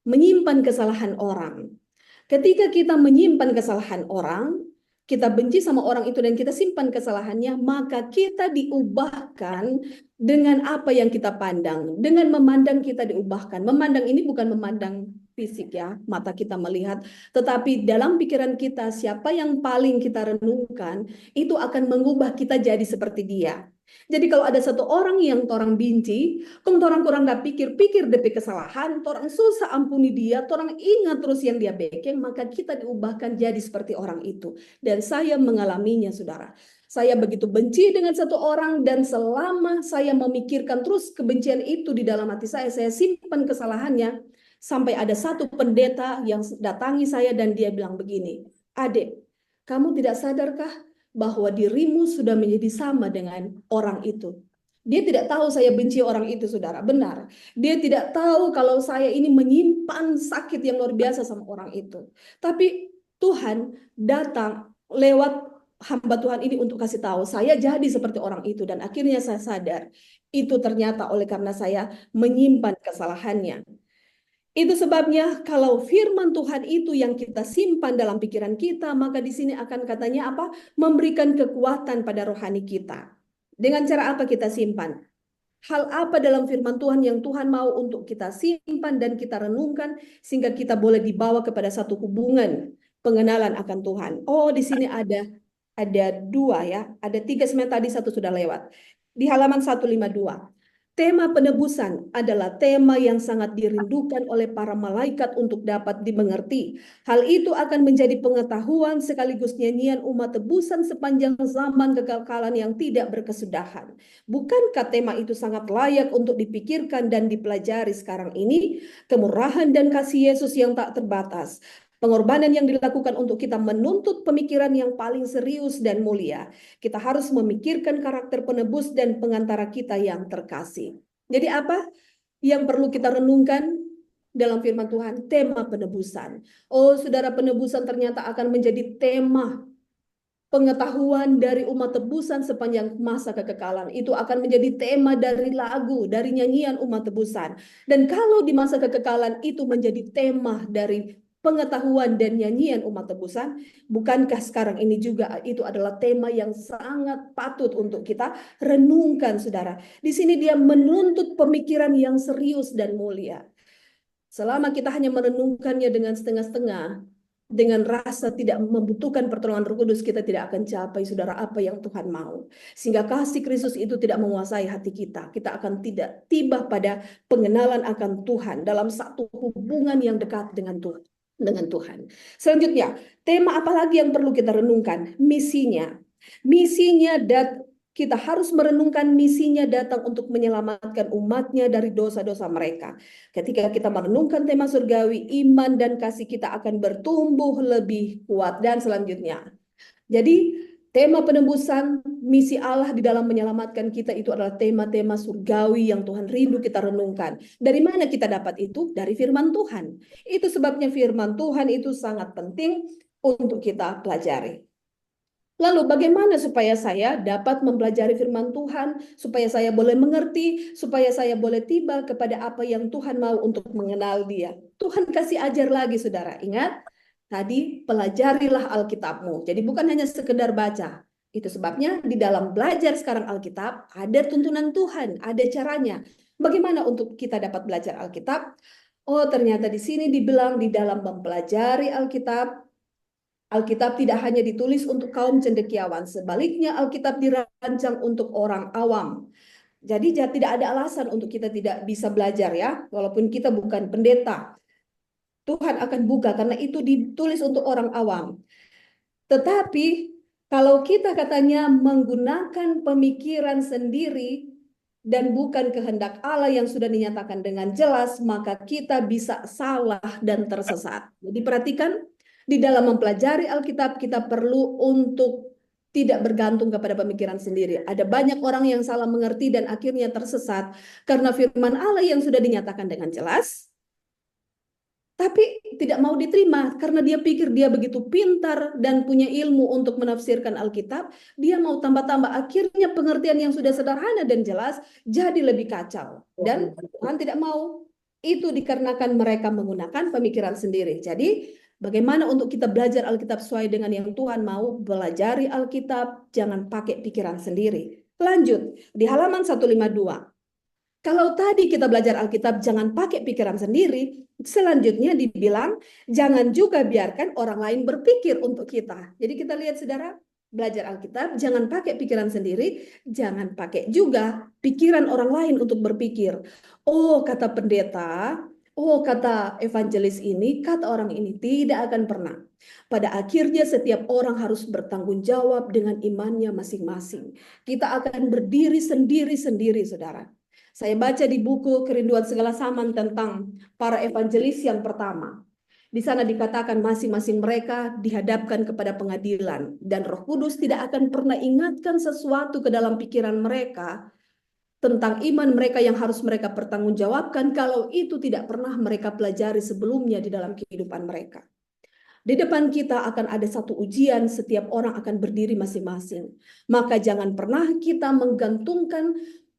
Menyimpan kesalahan orang. Ketika kita menyimpan kesalahan orang, kita benci sama orang itu dan kita simpan kesalahannya, maka kita diubahkan dengan apa yang kita pandang. Dengan memandang kita diubahkan. Memandang ini bukan memandang fisik ya, mata kita melihat, tetapi dalam pikiran kita siapa yang paling kita renungkan, itu akan mengubah kita jadi seperti dia. Jadi kalau ada satu orang yang torang benci, orang kurang gak pikir DP kesalahan, orang susah ampuni dia, orang ingat terus yang dia bikin, maka kita diubahkan jadi seperti orang itu. Dan saya mengalaminya, saudara. Saya begitu benci dengan satu orang, dan selama saya memikirkan terus kebencian itu di dalam hati saya simpan kesalahannya, sampai ada satu pendeta yang datangi saya dan dia bilang begini, "Adik, kamu tidak sadarkah bahwa dirimu sudah menjadi sama dengan orang itu?" Dia tidak tahu saya benci orang itu, saudara. Benar. Dia tidak tahu kalau saya ini menyimpan sakit yang luar biasa sama orang itu. Tapi Tuhan datang lewat hamba Tuhan ini untuk kasih tahu saya jadi seperti orang itu. Dan akhirnya saya sadar itu ternyata oleh karena saya menyimpan kesalahannya. Itu sebabnya kalau firman Tuhan itu yang kita simpan dalam pikiran kita, maka di sini akan katanya apa? Memberikan kekuatan pada rohani kita. Dengan cara apa kita simpan? Hal apa dalam firman Tuhan yang Tuhan mau untuk kita simpan dan kita renungkan sehingga kita boleh dibawa kepada satu hubungan pengenalan akan Tuhan. Oh, di sini ada 2 ya. Ada 3 sebenarnya tadi 1 sudah lewat. Di halaman 152. Tema penebusan adalah tema yang sangat dirindukan oleh para malaikat untuk dapat dimengerti. Hal itu akan menjadi pengetahuan sekaligus nyanyian umat tebusan sepanjang zaman kekekalan yang tidak berkesudahan. Bukankah tema itu sangat layak untuk dipikirkan dan dipelajari sekarang ini? Kemurahan dan kasih Yesus yang tak terbatas. Pengorbanan yang dilakukan untuk kita menuntut pemikiran yang paling serius dan mulia. Kita harus memikirkan karakter penebus dan pengantara kita yang terkasih. Jadi apa yang perlu kita renungkan dalam firman Tuhan? Tema penebusan. Oh, saudara, penebusan ternyata akan menjadi tema pengetahuan dari umat tebusan sepanjang masa kekekalan. Itu akan menjadi tema dari lagu, dari nyanyian umat tebusan. Dan kalau di masa kekekalan itu menjadi tema dari pengetahuan dan nyanyian umat tebusan, bukankah sekarang ini juga itu adalah tema yang sangat patut untuk kita renungkan, saudara. Di sini dia menuntut pemikiran yang serius dan mulia. Selama kita hanya merenungkannya dengan setengah-setengah, dengan rasa tidak membutuhkan pertolongan Roh Kudus, kita tidak akan capai, saudara, apa yang Tuhan mau. Sehingga kasih Kristus itu tidak menguasai hati kita. Kita akan tidak tiba pada pengenalan akan Tuhan dalam satu hubungan yang dekat dengan Tuhan. Selanjutnya, tema apa lagi yang perlu kita renungkan? Misinya. Kita harus merenungkan misinya datang untuk menyelamatkan umatnya dari dosa-dosa mereka. Ketika kita merenungkan tema surgawi, iman dan kasih kita akan bertumbuh lebih kuat. Dan selanjutnya, jadi tema penebusan, misi Allah di dalam menyelamatkan kita itu adalah tema-tema surgawi yang Tuhan rindu kita renungkan. Dari mana kita dapat itu? Dari firman Tuhan. Itu sebabnya firman Tuhan itu sangat penting untuk kita pelajari. Lalu bagaimana supaya saya dapat mempelajari firman Tuhan, supaya saya boleh mengerti, supaya saya boleh tiba kepada apa yang Tuhan mau untuk mengenal Dia. Tuhan kasih ajar lagi, saudara. Ingat, tadi pelajarilah Alkitabmu. Jadi bukan hanya sekedar baca. Itu sebabnya di dalam belajar sekarang Alkitab, ada tuntunan Tuhan, ada caranya. Bagaimana untuk kita dapat belajar Alkitab? Oh, ternyata di sini dibilang di dalam mempelajari Alkitab tidak hanya ditulis untuk kaum cendekiawan, sebaliknya Alkitab dirancang untuk orang awam. Jadi tidak ada alasan untuk kita tidak bisa belajar, ya, walaupun kita bukan pendeta. Tuhan akan buka karena itu ditulis untuk orang awam. Tetapi kalau kita katanya menggunakan pemikiran sendiri dan bukan kehendak Allah yang sudah dinyatakan dengan jelas, maka kita bisa salah dan tersesat. Jadi perhatikan, di dalam mempelajari Alkitab kita perlu untuk tidak bergantung kepada pemikiran sendiri. Ada banyak orang yang salah mengerti dan akhirnya tersesat karena firman Allah yang sudah dinyatakan dengan jelas, tapi tidak mau diterima karena dia pikir dia begitu pintar dan punya ilmu untuk menafsirkan Alkitab. Dia mau tambah-tambah, akhirnya pengertian yang sudah sederhana dan jelas jadi lebih kacau. Dan Tuhan tidak mau. Itu dikarenakan mereka menggunakan pemikiran sendiri. Jadi bagaimana untuk kita belajar Alkitab sesuai dengan yang Tuhan mau? Belajari Alkitab, jangan pakai pikiran sendiri. Lanjut, di halaman 152. Kalau tadi kita belajar Alkitab jangan pakai pikiran sendiri, selanjutnya dibilang jangan juga biarkan orang lain berpikir untuk kita. Jadi kita lihat, saudara, belajar Alkitab jangan pakai pikiran sendiri, jangan pakai juga pikiran orang lain untuk berpikir. Oh, kata pendeta, oh, kata evangelis ini, kata orang ini, tidak akan pernah. Pada akhirnya setiap orang harus bertanggung jawab dengan imannya masing-masing. Kita akan berdiri sendiri-sendiri, saudara. Saya baca di buku Kerinduan Segala Zaman tentang para evangelis yang pertama. Di sana dikatakan masing-masing mereka dihadapkan kepada pengadilan. Dan Roh Kudus tidak akan pernah ingatkan sesuatu ke dalam pikiran mereka tentang iman mereka yang harus mereka pertanggungjawabkan kalau itu tidak pernah mereka pelajari sebelumnya di dalam kehidupan mereka. Di depan kita akan ada satu ujian, setiap orang akan berdiri masing-masing. Maka jangan pernah kita menggantungkan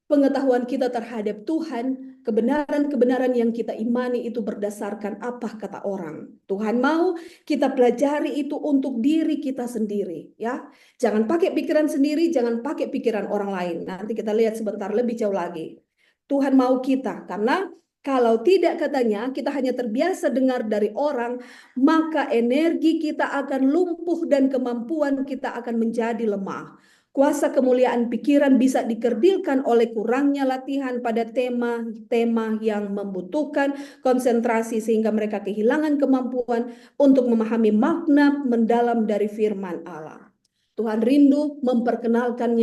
pengetahuan kita terhadap Tuhan, kebenaran-kebenaran yang kita imani itu berdasarkan apa kata orang. Tuhan mau kita pelajari itu untuk diri kita sendiri, ya. Jangan pakai pikiran sendiri, jangan pakai pikiran orang lain. Nanti kita lihat sebentar lebih jauh lagi. Tuhan mau kita, karena kalau tidak, katanya, kita hanya terbiasa dengar dari orang, maka energi kita akan lumpuh dan kemampuan kita akan menjadi lemah. Kuasa kemuliaan pikiran bisa dikerdilkan oleh kurangnya latihan pada tema-tema yang membutuhkan konsentrasi sehingga mereka kehilangan kemampuan untuk memahami makna mendalam dari firman Allah. Tuhan rindu memperkenalkan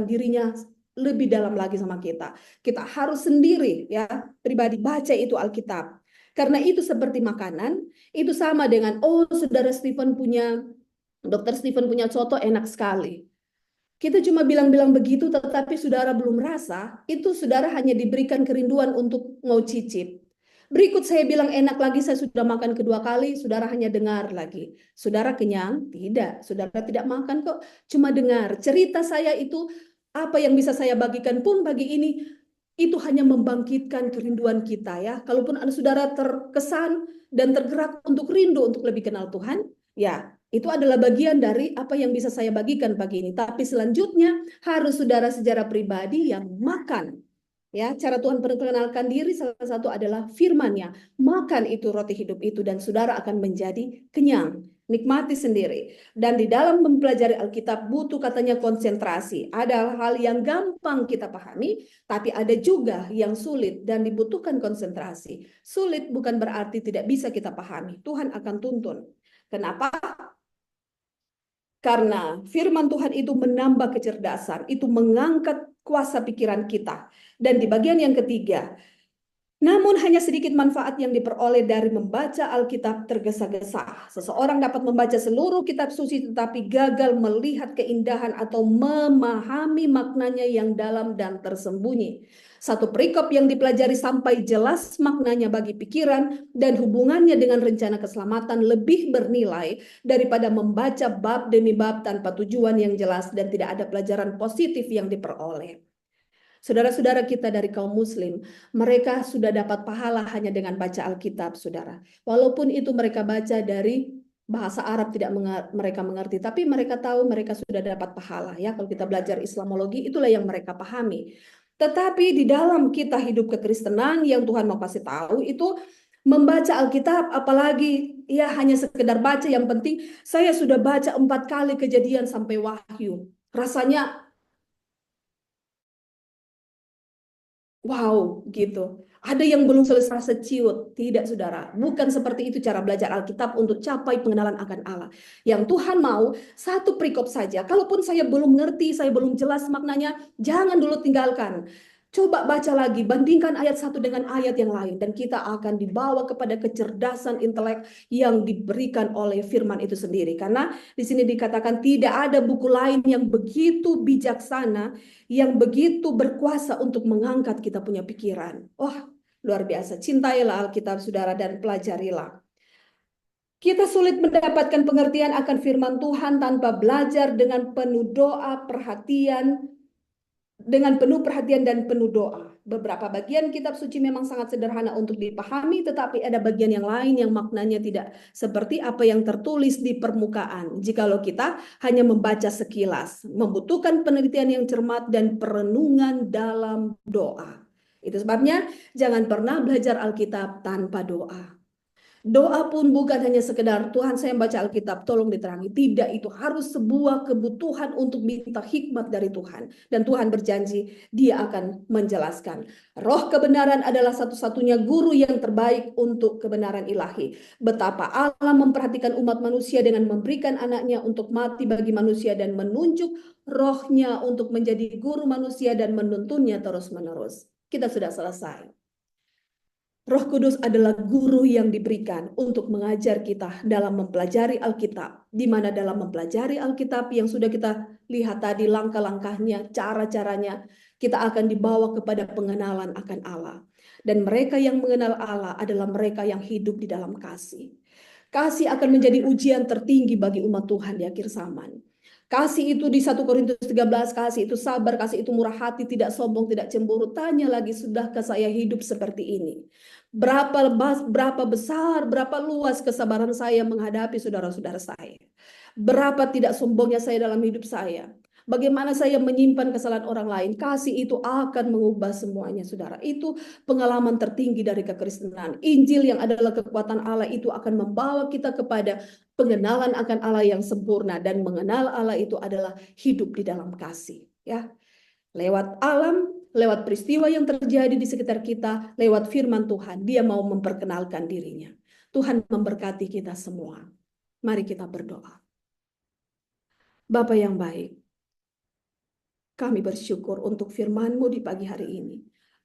dirinya lebih dalam lagi sama kita. Kita harus sendiri, ya, pribadi baca itu Alkitab. Karena itu seperti makanan, itu sama dengan, oh Dokter Stephen punya soto enak sekali. Kita cuma bilang-bilang begitu, tetapi saudara belum rasa, itu saudara hanya diberikan kerinduan untuk mau cicip. Berikut saya bilang enak lagi, saya sudah makan kedua kali, saudara hanya dengar lagi. Saudara kenyang? Tidak, saudara tidak makan kok, cuma dengar. Cerita saya itu, apa yang bisa saya bagikan pun pagi ini, itu hanya membangkitkan kerinduan kita ya. Kalaupun saudara terkesan dan tergerak untuk rindu untuk lebih kenal Tuhan, ya itu adalah bagian dari apa yang bisa saya bagikan pagi ini. Tapi selanjutnya harus saudara secara pribadi yang makan. Ya, cara Tuhan perkenalkan diri salah satu adalah firman-Nya. Makan itu roti hidup itu dan saudara akan menjadi kenyang. Nikmati sendiri. Dan di dalam mempelajari Alkitab butuh katanya konsentrasi. Ada hal yang gampang kita pahami, tapi ada juga yang sulit dan dibutuhkan konsentrasi. Sulit bukan berarti tidak bisa kita pahami. Tuhan akan tuntun. Kenapa? Karena firman Tuhan itu menambah kecerdasan, itu mengangkat kuasa pikiran kita. Dan di bagian yang ketiga, namun hanya sedikit manfaat yang diperoleh dari membaca Alkitab tergesa-gesa. Seseorang dapat membaca seluruh kitab suci tetapi gagal melihat keindahan atau memahami maknanya yang dalam dan tersembunyi. Satu perikop yang dipelajari sampai jelas maknanya bagi pikiran dan hubungannya dengan rencana keselamatan lebih bernilai daripada membaca bab demi bab tanpa tujuan yang jelas dan tidak ada pelajaran positif yang diperoleh. Saudara-saudara kita dari kaum muslim, mereka sudah dapat pahala hanya dengan baca Alkitab, saudara. Walaupun itu mereka baca dari bahasa Arab tidak mereka mengerti, tapi mereka tahu mereka sudah dapat pahala. Ya, kalau kita belajar Islamologi, itulah yang mereka pahami. Tetapi di dalam kita hidup kekristenan yang Tuhan mau kasih tahu itu membaca Alkitab, apalagi ya hanya sekedar baca, yang penting saya sudah baca 4 kali Kejadian sampai Wahyu. Rasanya wow, gitu. Ada yang belum selesai ciut. Tidak, saudara. Bukan seperti itu cara belajar Alkitab untuk capai pengenalan akan Allah. Yang Tuhan mau, satu perikop saja. Kalaupun saya belum ngerti, saya belum jelas maknanya, jangan dulu tinggalkan. Coba baca lagi, bandingkan ayat satu dengan ayat yang lain. Dan kita akan dibawa kepada kecerdasan intelek yang diberikan oleh firman itu sendiri. Karena di sini dikatakan tidak ada buku lain yang begitu bijaksana, yang begitu berkuasa untuk mengangkat kita punya pikiran. Wah, luar biasa. Cintailah Alkitab, saudara, dan pelajarilah. Kita sulit mendapatkan pengertian akan firman Tuhan tanpa belajar dengan penuh doa, dengan penuh perhatian dan penuh doa. Beberapa bagian kitab suci memang sangat sederhana untuk dipahami, tetapi ada bagian yang lain yang maknanya tidak seperti apa yang tertulis di permukaan. Jikalau kita hanya membaca sekilas, membutuhkan penelitian yang cermat dan perenungan dalam doa. Itu sebabnya jangan pernah belajar Alkitab tanpa doa. Doa pun bukan hanya sekedar Tuhan saya baca Alkitab tolong diterangi. Tidak, itu harus sebuah kebutuhan untuk minta hikmat dari Tuhan. Dan Tuhan berjanji dia akan menjelaskan. Roh kebenaran adalah satu-satunya guru yang terbaik untuk kebenaran ilahi. Betapa Allah memperhatikan umat manusia dengan memberikan anaknya untuk mati bagi manusia dan menunjuk rohnya untuk menjadi guru manusia dan menuntunnya terus-menerus. Kita sudah selesai. Roh Kudus adalah guru yang diberikan untuk mengajar kita dalam mempelajari Alkitab. Di mana dalam mempelajari Alkitab yang sudah kita lihat tadi langkah-langkahnya, cara-caranya, kita akan dibawa kepada pengenalan akan Allah. Dan mereka yang mengenal Allah adalah mereka yang hidup di dalam kasih. Kasih akan menjadi ujian tertinggi bagi umat Tuhan di akhir zaman. Kasih itu di 1 Korintus 13, kasih itu sabar, kasih itu murah hati, tidak sombong, tidak cemburu. Tanya lagi, sudahkah saya hidup seperti ini? Berapa besar, berapa luas kesabaran saya menghadapi saudara-saudara saya? Berapa tidak sombongnya saya dalam hidup saya? Bagaimana saya menyimpan kesalahan orang lain? Kasih itu akan mengubah semuanya, saudara. Itu pengalaman tertinggi dari kekristenan. Injil yang adalah kekuatan Allah itu akan membawa kita kepada pengenalan akan Allah yang sempurna, dan mengenal Allah itu adalah hidup di dalam kasih, ya. Lewat alam, lewat peristiwa yang terjadi di sekitar kita, lewat firman Tuhan, dia mau memperkenalkan dirinya. Tuhan memberkati kita semua. Mari kita berdoa. Bapa yang baik, kami bersyukur untuk firman-Mu di pagi hari ini.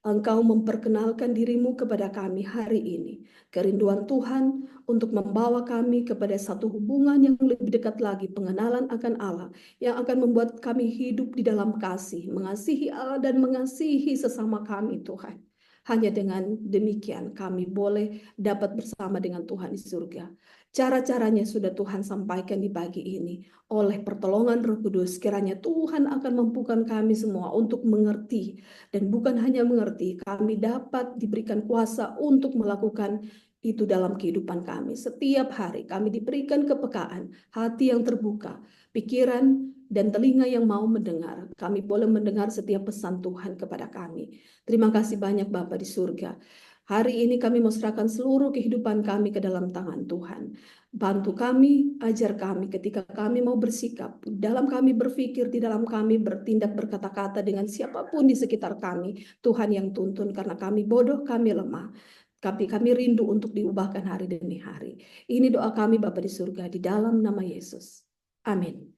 Engkau memperkenalkan dirimu kepada kami hari ini. Kerinduan Tuhan untuk membawa kami kepada satu hubungan yang lebih dekat lagi, pengenalan akan Allah, yang akan membuat kami hidup di dalam kasih, mengasihi Allah dan mengasihi sesama kami, Tuhan. Hanya dengan demikian kami boleh dapat bersama dengan Tuhan di surga. Cara-caranya sudah Tuhan sampaikan di pagi ini. Oleh pertolongan Roh Kudus, kiranya Tuhan akan mampukan kami semua untuk mengerti. Dan bukan hanya mengerti, kami dapat diberikan kuasa untuk melakukan itu dalam kehidupan kami. Setiap hari kami diberikan kepekaan, hati yang terbuka, pikiran dan telinga yang mau mendengar. Kami boleh mendengar setiap pesan Tuhan kepada kami. Terima kasih banyak Bapa di surga. Hari ini kami mau serahkan seluruh kehidupan kami ke dalam tangan Tuhan. Bantu kami, ajar kami ketika kami mau bersikap, dalam kami berpikir, di dalam kami bertindak, berkata-kata dengan siapapun di sekitar kami. Tuhan yang tuntun, karena kami bodoh, kami lemah. Tapi kami rindu untuk diubahkan hari demi hari. Ini doa kami Bapa di surga, di dalam nama Yesus. Amin.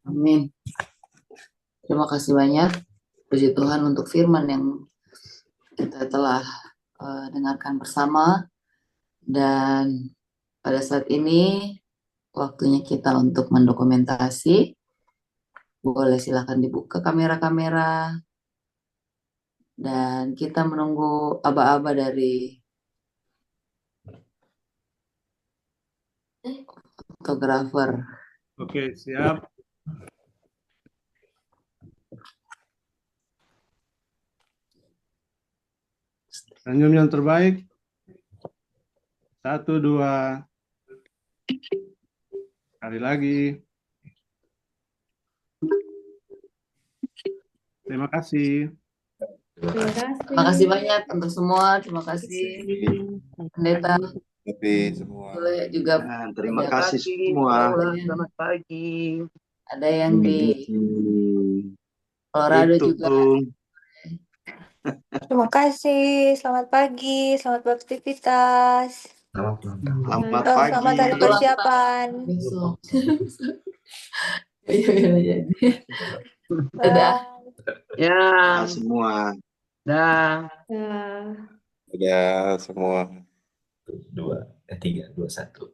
Amin. Terima kasih banyak. Puji Tuhan untuk firman yang kita telah dengarkan bersama. Dan pada saat ini waktunya kita untuk mendokumentasi. Boleh silakan dibuka kamera-kamera. Dan kita menunggu aba-aba dari fotografer. Oke, siap. Senyum yang terbaik. 1, 2. Sekali lagi. Terima kasih. Terima kasih banyak untuk semua. Terima kasih Pendeta. Semua. Boleh juga Terima ada kasih semua. Selamat pagi. Ada yang di Colorado Itu. juga. Terima kasih. Selamat pagi. Selamat beraktivitas. Selamat Oh, pagi. selamat hari persiapan. Besok. Iya. Dadah. Ya, Semua. dah. Ya. Dadah semua. 2, 3, 2, 1.